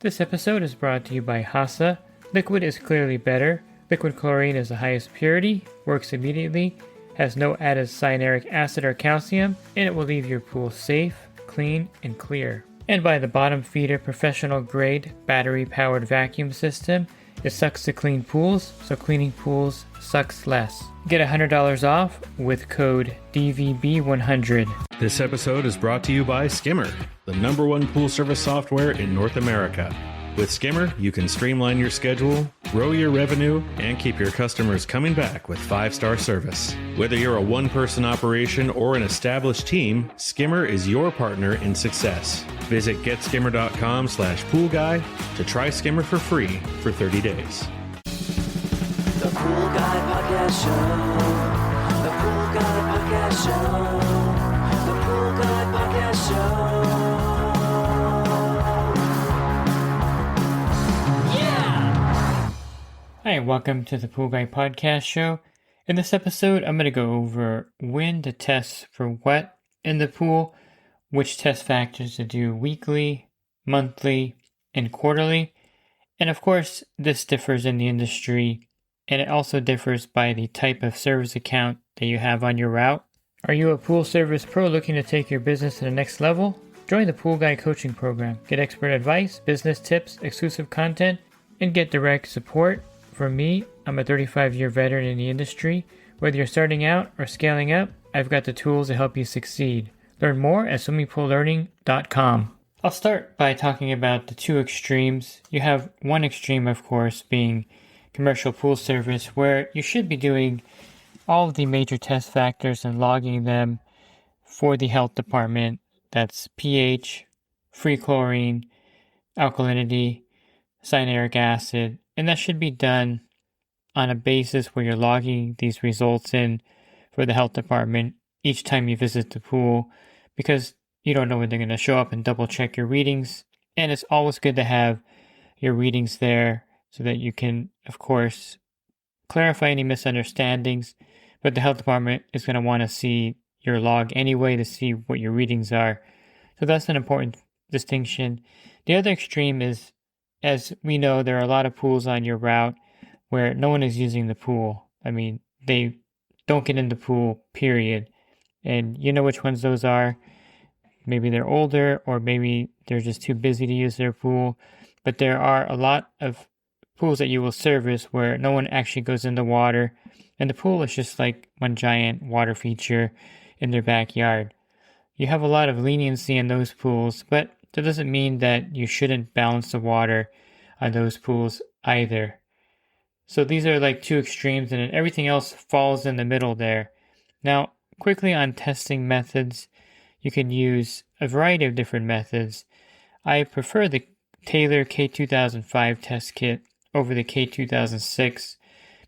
This episode is brought to you by HASA. Liquid is clearly better. Liquid chlorine is the highest purity, works immediately, has no added cyanuric acid or calcium, and it will leave your pool safe, clean, and clear. And by the bottom feeder professional grade battery powered vacuum system. It sucks to clean pools, so cleaning pools sucks less. Get $100 off with code DVB100. This episode is brought to you by Skimmer, the #1 pool service software in North America. With Skimmer, you can streamline your schedule, grow your revenue, and keep your customers coming back with 5-star service. Whether you're a one-person operation or an established team, Skimmer is your partner in success. Visit getskimmer.com/poolguy to try Skimmer for free for 30 days. The Pool Guy Podcast Show. The Pool Guy Podcast Show. The Pool Guy Podcast Show. Hi, and welcome to the Pool Guy Podcast Show. In this episode, I'm going to go over when to test for what in the pool, which test factors to do weekly, monthly, and quarterly. And of course, this differs in the industry, and it also differs by the type of service account that you have on your route. Are you a pool service pro looking to take your business to the next level? Join the Pool Guy Coaching Program. Get expert advice, business tips, exclusive content, and get direct support. For me, I'm a 35-year veteran in the industry. Whether you're starting out or scaling up, I've got the tools to help you succeed. Learn more at swimmingpoollearning.com. I'll start by talking about the two extremes. You have one extreme, of course, being commercial pool service, where you should be doing all of the major test factors and logging them for the health department. That's pH, free chlorine, alkalinity, cyanuric acid, and that should be done on a basis where you're logging these results in for the health department each time you visit the pool, because you don't know when they're going to show up and double check your readings. And it's always good to have your readings there so that you can, of course, clarify any misunderstandings. But the health department is going to want to see your log anyway to see what your readings are. So that's an important distinction. The other extreme is, as we know, there are a lot of pools on your route where no one is using the pool. I mean, they don't get in the pool, period. And you know which ones those are. Maybe they're older, or maybe they're just too busy to use their pool. But there are a lot of pools that you will service where no one actually goes in the water, and the pool is just like one giant water feature in their backyard. You have a lot of leniency in those pools, but that doesn't mean that you shouldn't balance the water on those pools either. So these are like two extremes, and then everything else falls in the middle there. Now, quickly on testing methods, you can use a variety of different methods. I prefer the Taylor K2005 test kit over the K2006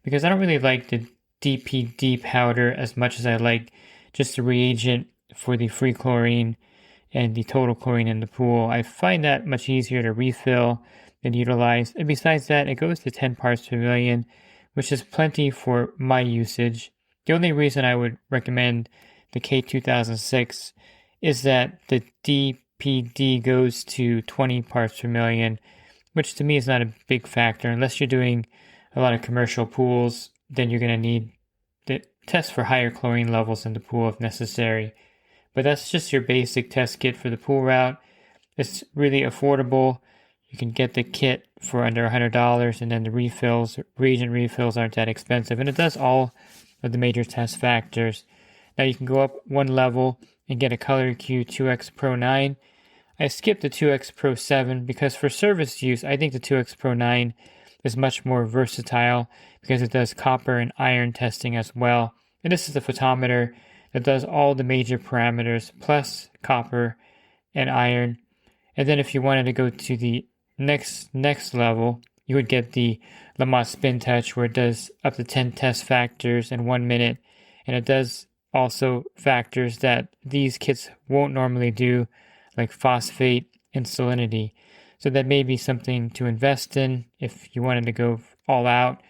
because I don't really like the DPD powder as much as I like just the reagent for the free chlorine and the total chlorine in the pool. I find that much easier to refill and utilize. And besides that, it goes to 10 parts per million, which is plenty for my usage. The only reason I would recommend the K2006 is that the DPD goes to 20 parts per million, which to me is not a big factor. Unless you're doing a lot of commercial pools, then you're going to need to test for higher chlorine levels in the pool if necessary. But that's just your basic test kit for the pool route. It's really affordable. You can get the kit for under $100, and then the refills, reagent refills aren't that expensive. And it does all of the major test factors. Now you can go up one level and get a Color Q 2X Pro 9. I skipped the 2X Pro 7 because for service use, I think the 2X Pro 9 is much more versatile because it does copper and iron testing as well. And this is a photometer that does all the major parameters plus copper and iron. And then if you wanted to go to the next level, you would get the Lamont Spin Touch, where it does up to 10 test factors in 1 minute. And it does also factors that these kits won't normally do, like phosphate and salinity. So that may be something to invest in if you wanted to go all out.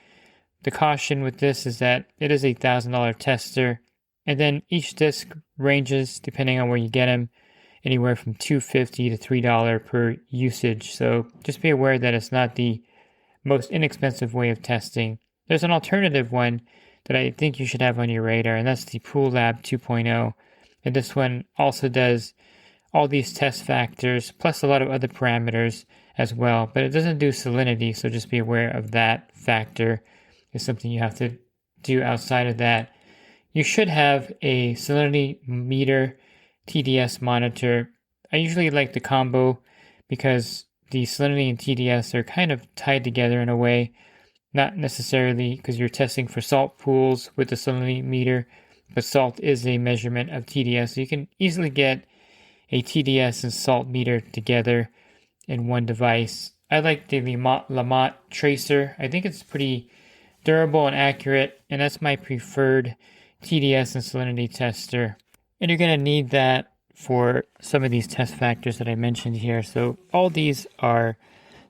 The caution with this is that it is a $1,000 tester, and then each disc ranges, depending on where you get them, anywhere from $2.50 to $3 per usage. So just be aware that it's not the most inexpensive way of testing. There's an alternative one that I think you should have on your radar, and that's the Pool Lab 2.0. And this one also does all these test factors, plus a lot of other parameters as well. But it doesn't do salinity, so just be aware of that factor. It's something you have to do outside of that. You should have a salinity meter TDS monitor. I usually like the combo because the salinity and TDS are kind of tied together in a way. Not necessarily because you're testing for salt pools with the salinity meter, but salt is a measurement of TDS. So you can easily get a TDS and salt meter together in one device. I like the Lamont Tracer. I think it's pretty durable and accurate, and that's my preferred TDS and salinity tester. And you're going to need that for some of these test factors that I mentioned here. So all these are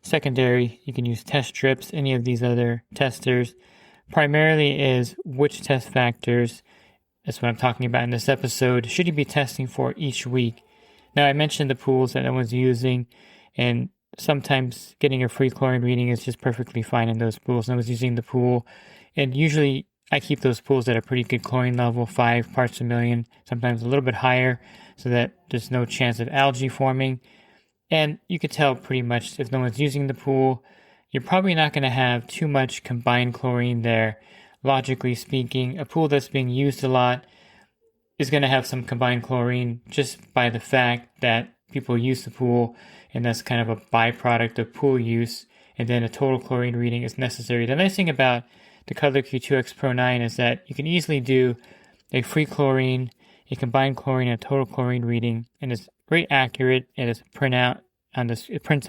secondary. You can use test strips, any of these other testers. Primarily is which test factors, that's what I'm talking about in this episode, should you be testing for each week. Now, I mentioned the pools that I was using, and sometimes getting a free chlorine reading is just perfectly fine in those pools. And I was using the pool, and usually I keep those pools at a pretty good chlorine level, 5 parts per million, sometimes a little bit higher, so that there's no chance of algae forming. And you could tell pretty much if no one's using the pool, you're probably not going to have too much combined chlorine there. Logically speaking, a pool that's being used a lot is going to have some combined chlorine just by the fact that people use the pool, and that's kind of a byproduct of pool use, and then a total chlorine reading is necessary. The nice thing about the Cutler Q2X Pro 9 is that you can easily do a free chlorine, a combined chlorine, and a total chlorine reading, and it's very accurate. It prints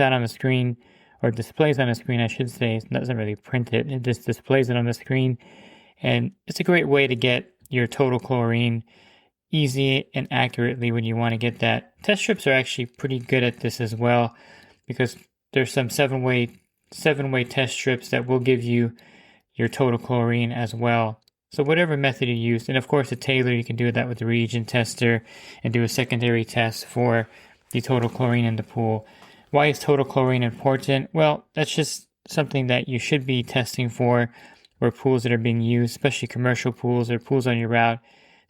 out on the screen, or displays on the screen, I should say. It doesn't really print it, it just displays it on the screen. And it's a great way to get your total chlorine easy and accurately when you want to get that. Test strips are actually pretty good at this as well, because there's some seven-way test strips that will give you your total chlorine as well. So whatever method you use, and of course a Taylor, you can do that with the reagent tester and do a secondary test for the total chlorine in the pool. Why is total chlorine important? Well, that's just something that you should be testing for pools that are being used, especially commercial pools or pools on your route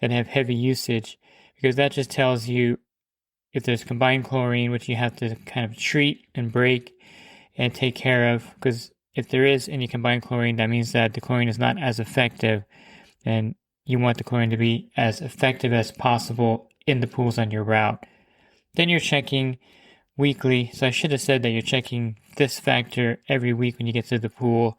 that have heavy usage, because that just tells you if there's combined chlorine, which you have to kind of treat and break and take care of, because if there is any combined chlorine, that means that the chlorine is not as effective, and you want the chlorine to be as effective as possible in the pools on your route. Then you're checking weekly. So I should have said that you're checking this factor every week when you get to the pool.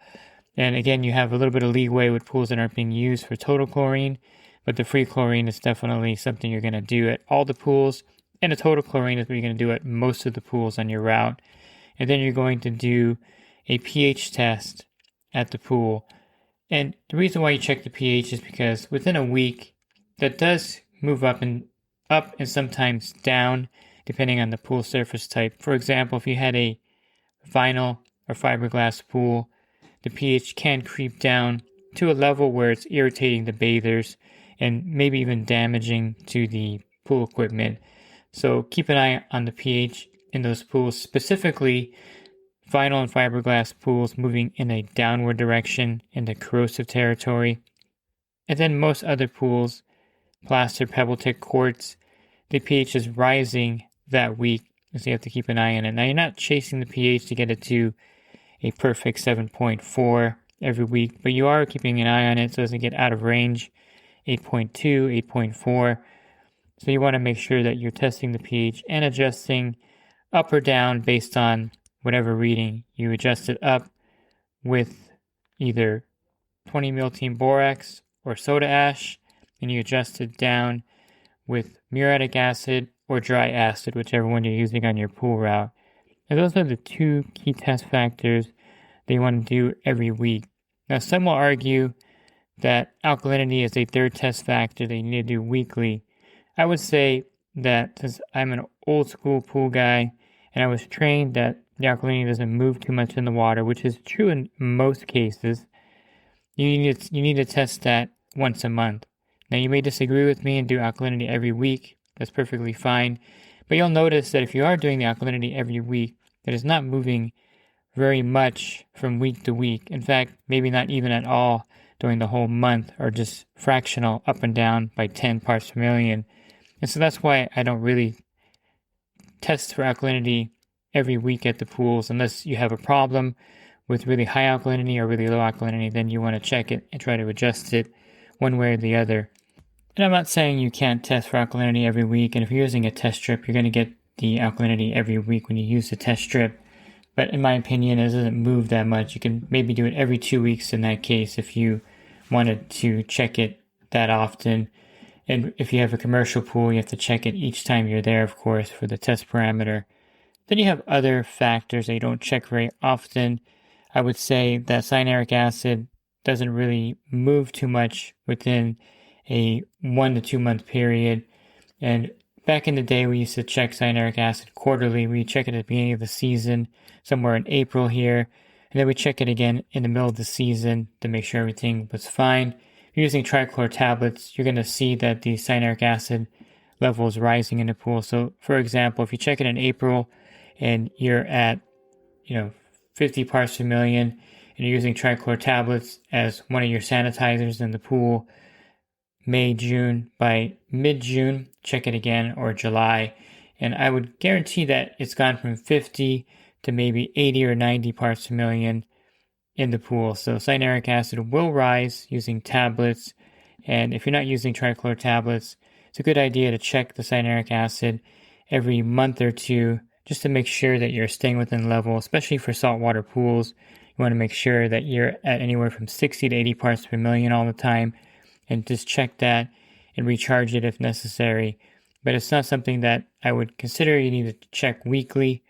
And again, you have a little bit of leeway with pools that aren't being used for total chlorine, but the free chlorine is definitely something you're going to do at all the pools, and the total chlorine is what you're going to do at most of the pools on your route. And then you're going to do a pH test at the pool. And the reason why you check the pH is because within a week, that does move up and sometimes down, depending on the pool surface type. For example, if you had a vinyl or fiberglass pool, the pH can creep down to a level where it's irritating the bathers and maybe even damaging to the pool equipment. So keep an eye on the pH in those pools, specifically vinyl and fiberglass pools moving in a downward direction into corrosive territory. And then most other pools, plaster, pebble tip, quartz, the pH is rising that week, so you have to keep an eye on it. Now, you're not chasing the pH to get it to a perfect 7.4 every week, but you are keeping an eye on it so it doesn't get out of range, 8.2, 8.4. So you want to make sure that you're testing the pH and adjusting up or down based on whatever reading. You adjust it up with either 20 miltene borax or soda ash, and you adjust it down with muriatic acid or dry acid, whichever one you're using on your pool route. And those are the two key test factors that you want to do every week. Now, some will argue that alkalinity is a third test factor that you need to do weekly. I would say that since I'm an old school pool guy and I was trained that the alkalinity doesn't move too much in the water, which is true in most cases, you need to test that once a month. Now, you may disagree with me and do alkalinity every week. That's perfectly fine. But you'll notice that if you are doing the alkalinity every week, that it's not moving very much from week to week. In fact, maybe not even at all during the whole month, or just fractional up and down by 10 parts per million. And so that's why I don't really test for alkalinity every week at the pools unless you have a problem with really high alkalinity or really low alkalinity. Then you want to check it and try to adjust it one way or the other. And I'm not saying you can't test for alkalinity every week, and if you're using a test strip, you're going to get the alkalinity every week when you use the test strip. But in my opinion, it doesn't move that much. You can maybe do it every 2 weeks in that case if you wanted to check it that often. And if you have a commercial pool, you have to check it each time you're there, of course, for the test parameter. Then you have other factors that you don't check very often. I would say that cyanuric acid doesn't really move too much within a 1 to 2 month period. And back in the day, we used to check cyanuric acid quarterly. We check it at the beginning of the season, somewhere in April here. And then we check it again in the middle of the season to make sure everything was fine. If you're using trichlor tablets, you're going to see that the cyanuric acid level is rising in the pool. So, for example, if you check it in April and you're at, 50 parts per million, and you're using trichlor tablets as one of your sanitizers in the pool, May, June, by mid-June, check it again, or July, and I would guarantee that it's gone from 50 to maybe 80 or 90 parts per million in the pool. So cyanuric acid will rise using tablets, and if you're not using trichlor tablets, it's a good idea to check the cyanuric acid every month or two just to make sure that you're staying within level, especially for saltwater pools. You want to make sure that you're at anywhere from 60 to 80 parts per million all the time, and just check that and recharge it if necessary. But it's not something that I would consider you need to check weekly,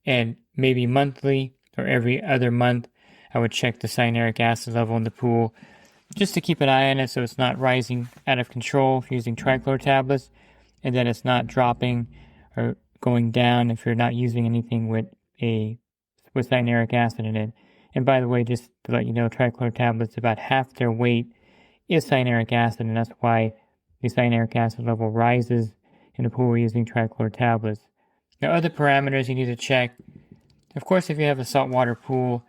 and maybe monthly or every other month. I would check the cyanuric acid level in the pool just to keep an eye on it so it's not rising out of control if you're using trichlor tablets, and then it's not dropping or going down if you're not using anything with cyanuric acid in it. And by the way, just to let you know, trichlor tablets, about half their weight is cyanuric acid, and that's why the cyanuric acid level rises in the pool using trichlor tablets. Now, other parameters you need to check. Of course, if you have a saltwater pool,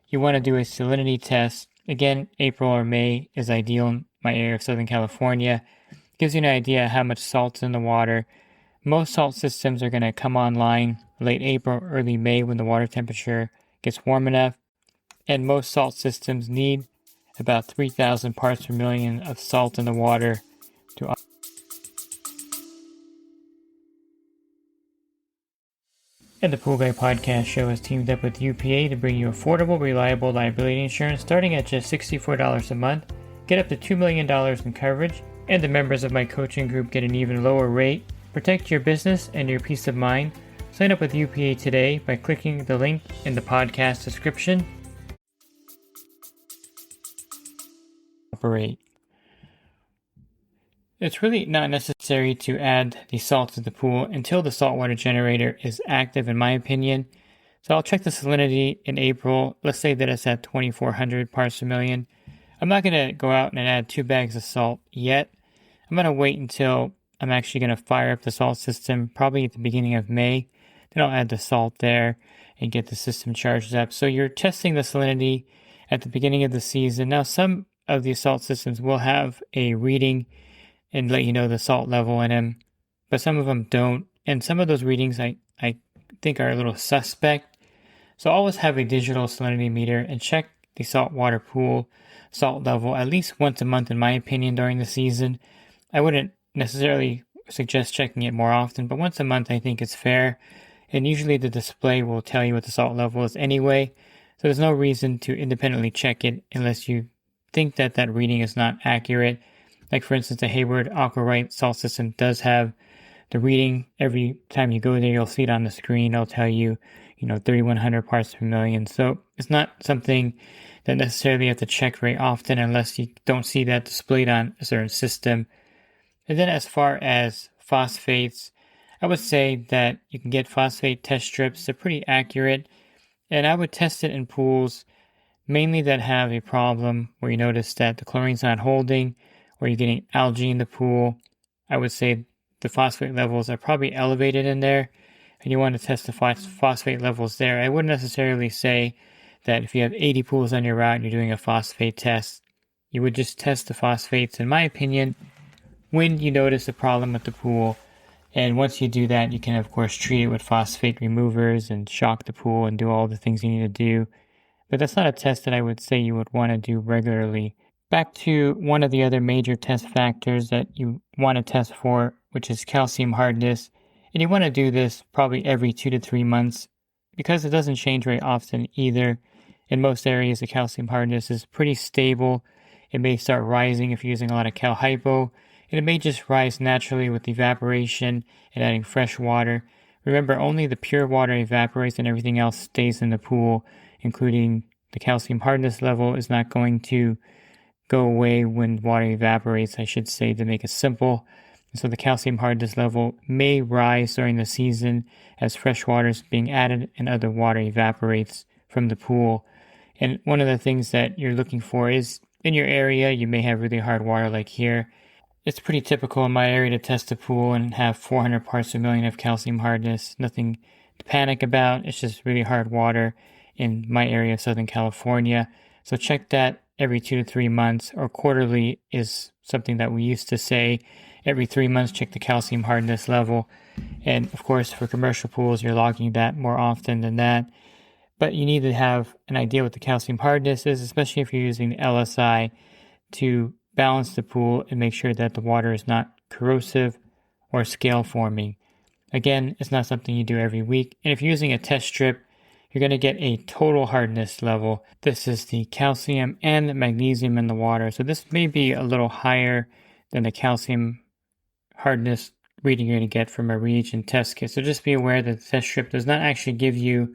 you want to do a salinity test. Again, April or May is ideal in my area of Southern California. It gives you an idea how much salt's in the water. Most salt systems are going to come online late April, early May when the water temperature gets warm enough. And most salt systems need about 3,000 parts per million of salt in the water to. And the Pool Guy Podcast Show has teamed up with UPA to bring you affordable, reliable liability insurance starting at just $64 a month. Get up to $2 million in coverage, and the members of my coaching group get an even lower rate. Protect your business and your peace of mind. Sign up with UPA today by clicking the link in the podcast description. Operate. It's really not necessary to add the salt to the pool until the saltwater generator is active, in my opinion. So I'll check the salinity in April. Let's say that it's at 2,400 parts per million. I'm not going to go out and add 2 bags of salt yet. I'm going to wait until I'm actually going to fire up the salt system, probably at the beginning of May. Then I'll add the salt there and get the system charged up. So you're testing the salinity at the beginning of the season. Now, some of these salt systems will have a reading and let you know the salt level in them, but some of them don't. And some of those readings I think are a little suspect. So always have a digital salinity meter and check the saltwater pool salt level at least once a month, in my opinion, during the season. I wouldn't necessarily suggest checking it more often, but once a month I think it's fair. And usually the display will tell you what the salt level is anyway. So there's no reason to independently check it unless you think that that reading is not accurate. Like, for instance, the Hayward Aquarite salt system does have the reading. Every time you go there, you'll see it on the screen. It'll tell you, 3,100 parts per million. So it's not something that necessarily you have to check very often unless you don't see that displayed on a certain system. And then as far as phosphates, I would say that you can get phosphate test strips. They're pretty accurate. And I would test it in pools mainly that have a problem where you notice that the chlorine's not holding, or you're getting algae in the pool. I would say the phosphate levels are probably elevated in there, and you want to test the phosphate levels there. I wouldn't necessarily say that if you have 80 pools on your route and you're doing a phosphate test, you would just test the phosphates, in my opinion, when you notice a problem with the pool. And once you do that, you can, of course, treat it with phosphate removers and shock the pool and do all the things you need to do. But that's not a test that I would say you would want to do regularly. Back to one of the other major test factors that you want to test for, which is calcium hardness. And you want to do this probably every 2 to 3 months because it doesn't change very often either. In most areas, the calcium hardness is pretty stable. It may start rising if you're using a lot of cal hypo, and it may just rise naturally with evaporation and adding fresh water. Remember, only the pure water evaporates and everything else stays in the pool, including the calcium hardness level is not going to go away when water evaporates, I should say, to make it simple. So the calcium hardness level may rise during the season as fresh water is being added and other water evaporates from the pool. And one of the things that you're looking for is in your area, you may have really hard water like here. It's pretty typical in my area to test a pool and have 400 parts per million of calcium hardness. Nothing to panic about. It's just really hard water in my area of Southern California. So check that every 2 to 3 months, or quarterly is something that we used to say. Every 3 months, check the calcium hardness level. And of course, for commercial pools, you're logging that more often than that. But you need to have an idea what the calcium hardness is, especially if you're using the LSI, to balance the pool and make sure that the water is not corrosive or scale forming. Again, it's not something you do every week. And if you're using a test strip, you're going to get a total hardness level. This is the calcium and the magnesium in the water. So this may be a little higher than the calcium hardness reading you're going to get from a reagent test kit. So just be aware that the test strip does not actually give you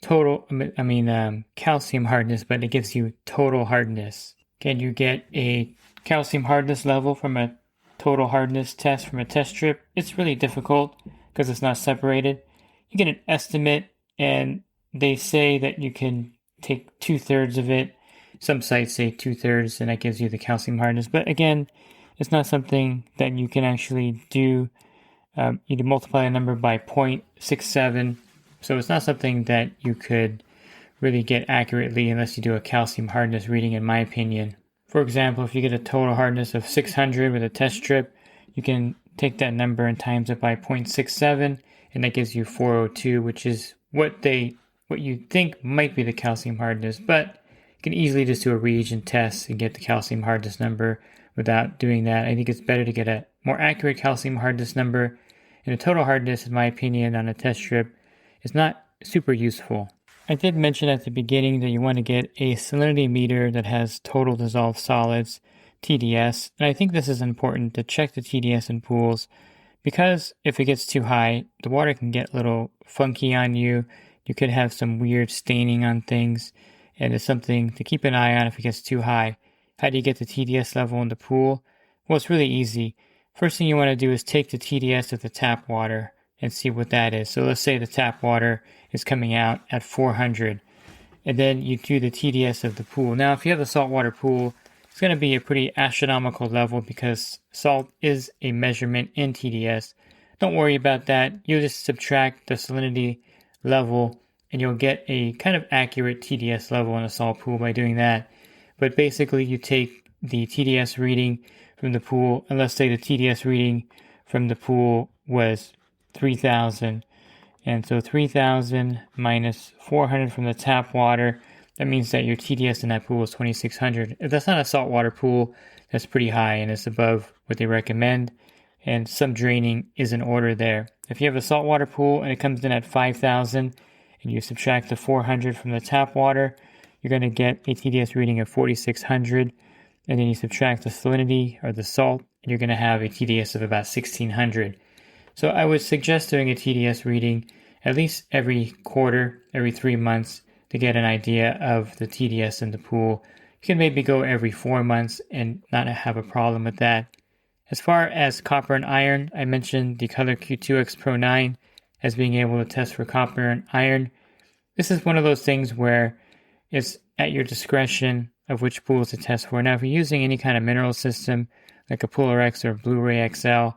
calcium hardness, but it gives you total hardness. Can you get a calcium hardness level from a total hardness test from a test strip? It's really difficult because it's not separated. You get an estimate, and they say that you can take 2/3 of it. Some sites say 2/3, and that gives you the calcium hardness. But again, it's not something that you can actually do. You need to multiply a number by 0.67. So it's not something that you could really get accurately unless you do a calcium hardness reading, in my opinion. For example, if you get a total hardness of 600 with a test strip, you can take that number and times it by 0.67, and that gives you 402, which is what you think might be the calcium hardness. But you can easily just do a reagent test and get the calcium hardness number without doing that. I think it's better to get a more accurate calcium hardness number. And a total hardness, in my opinion, on a test strip is not super useful. I did mention at the beginning that you want to get a salinity meter that has total dissolved solids, TDS, and I think this is important to check the TDS in pools because if it gets too high, the water can get a little funky on you. You could have some weird staining on things, and it's something to keep an eye on if it gets too high. How do you get the TDS level in the pool? Well, it's really easy. First thing you want to do is take the TDS of the tap water and see what that is. So let's say the tap water is coming out at 400, and then you do the TDS of the pool. Now, if you have a saltwater pool, it's going to be a pretty astronomical level because salt is a measurement in TDS. Don't worry about that. You'll just subtract the salinity level, and you'll get a kind of accurate TDS level in a salt pool by doing that. But basically, you take the TDS reading from the pool, and let's say the TDS reading from the pool was 3,000. And so 3,000 minus 400 from the tap water, that means that your TDS in that pool is 2,600. If that's not a saltwater pool, that's pretty high and it's above what they recommend. And some draining is in order there. If you have a saltwater pool and it comes in at 5,000 and you subtract the 400 from the tap water, you're going to get a TDS reading of 4,600. And then you subtract the salinity or the salt, and you're going to have a TDS of about 1,600. So I would suggest doing a TDS reading at least every quarter, every 3 months to get an idea of the TDS in the pool. You can maybe go every 4 months and not have a problem with that. As far as copper and iron, I mentioned the Color Q2X Pro 9 as being able to test for copper and iron. This is one of those things where it's at your discretion of which pools to test for. Now, if you're using any kind of mineral system, like a Pool RX or Blu-ray XL,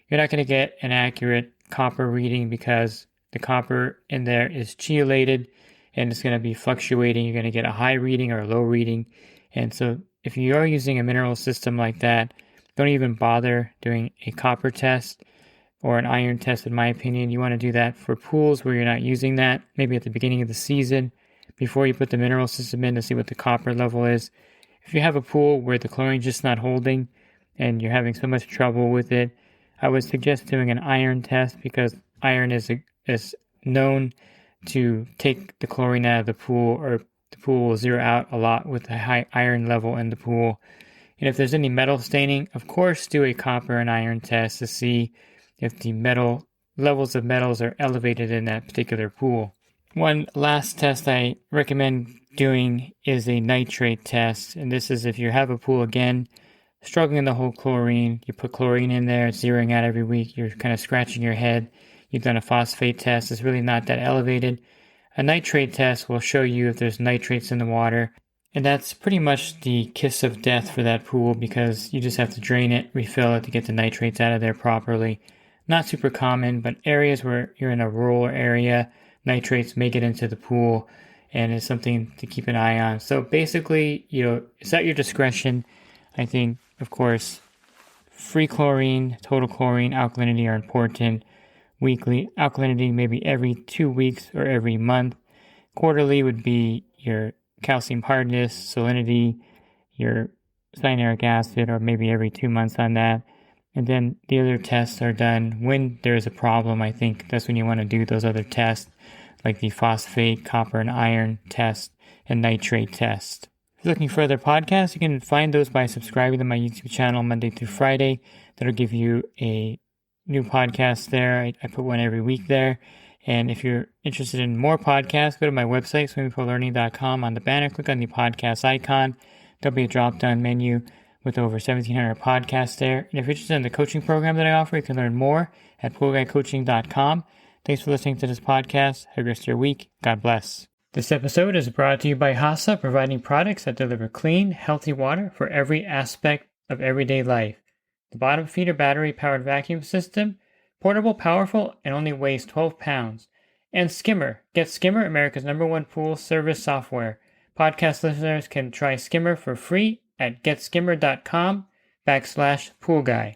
you're not going to get an accurate copper reading because the copper in there is chelated and it's going to be fluctuating. You're going to get a high reading or a low reading. And so if you are using a mineral system like that, don't even bother doing a copper test or an iron test, in my opinion. You want to do that for pools where you're not using that, maybe at the beginning of the season, before you put the mineral system in to see what the copper level is. If you have a pool where the chlorine's just not holding and you're having so much trouble with it, I would suggest doing an iron test because iron is known to take the chlorine out of the pool, or the pool will zero out a lot with a high iron level in the pool. And if there's any metal staining, of course, do a copper and iron test to see if the levels of metals are elevated in that particular pool. One last test I recommend doing is a nitrate test. And this is if you have a pool, again, struggling to hold chlorine, you put chlorine in there, it's zeroing out every week, you're kind of scratching your head, you've done a phosphate test, it's really not that elevated. A nitrate test will show you if there's nitrates in the water. And that's pretty much the kiss of death for that pool because you just have to drain it, refill it to get the nitrates out of there properly. Not super common, but areas where you're in a rural area, nitrates may get into the pool and it's something to keep an eye on. So basically, it's at your discretion. I think, of course, free chlorine, total chlorine, alkalinity are important. Weekly alkalinity, maybe every 2 weeks or every month. Quarterly would be your calcium hardness, salinity, your cyanuric acid, or maybe every 2 months on that. And then the other tests are done when there's a problem. I think that's when you want to do those other tests, like the phosphate, copper, and iron test, and nitrate test. If you're looking for other podcasts, you can find those by subscribing to my YouTube channel Monday through Friday. That'll give you a new podcast there. I put one every week there. And if you're interested in more podcasts, go to my website, swimmingpoollearning.com. On the banner, click on the podcast icon. There'll be a drop-down menu with over 1,700 podcasts there. And if you're interested in the coaching program that I offer, you can learn more at poolguycoaching.com. Thanks for listening to this podcast. Have a great rest of your week. God bless. This episode is brought to you by HASA, providing products that deliver clean, healthy water for every aspect of everyday life. The bottom feeder battery-powered vacuum system, portable, powerful, and only weighs 12 pounds. And Skimmer. Get Skimmer, America's #1 pool service software. Podcast listeners can try Skimmer for free at getskimmer.com/poolguy.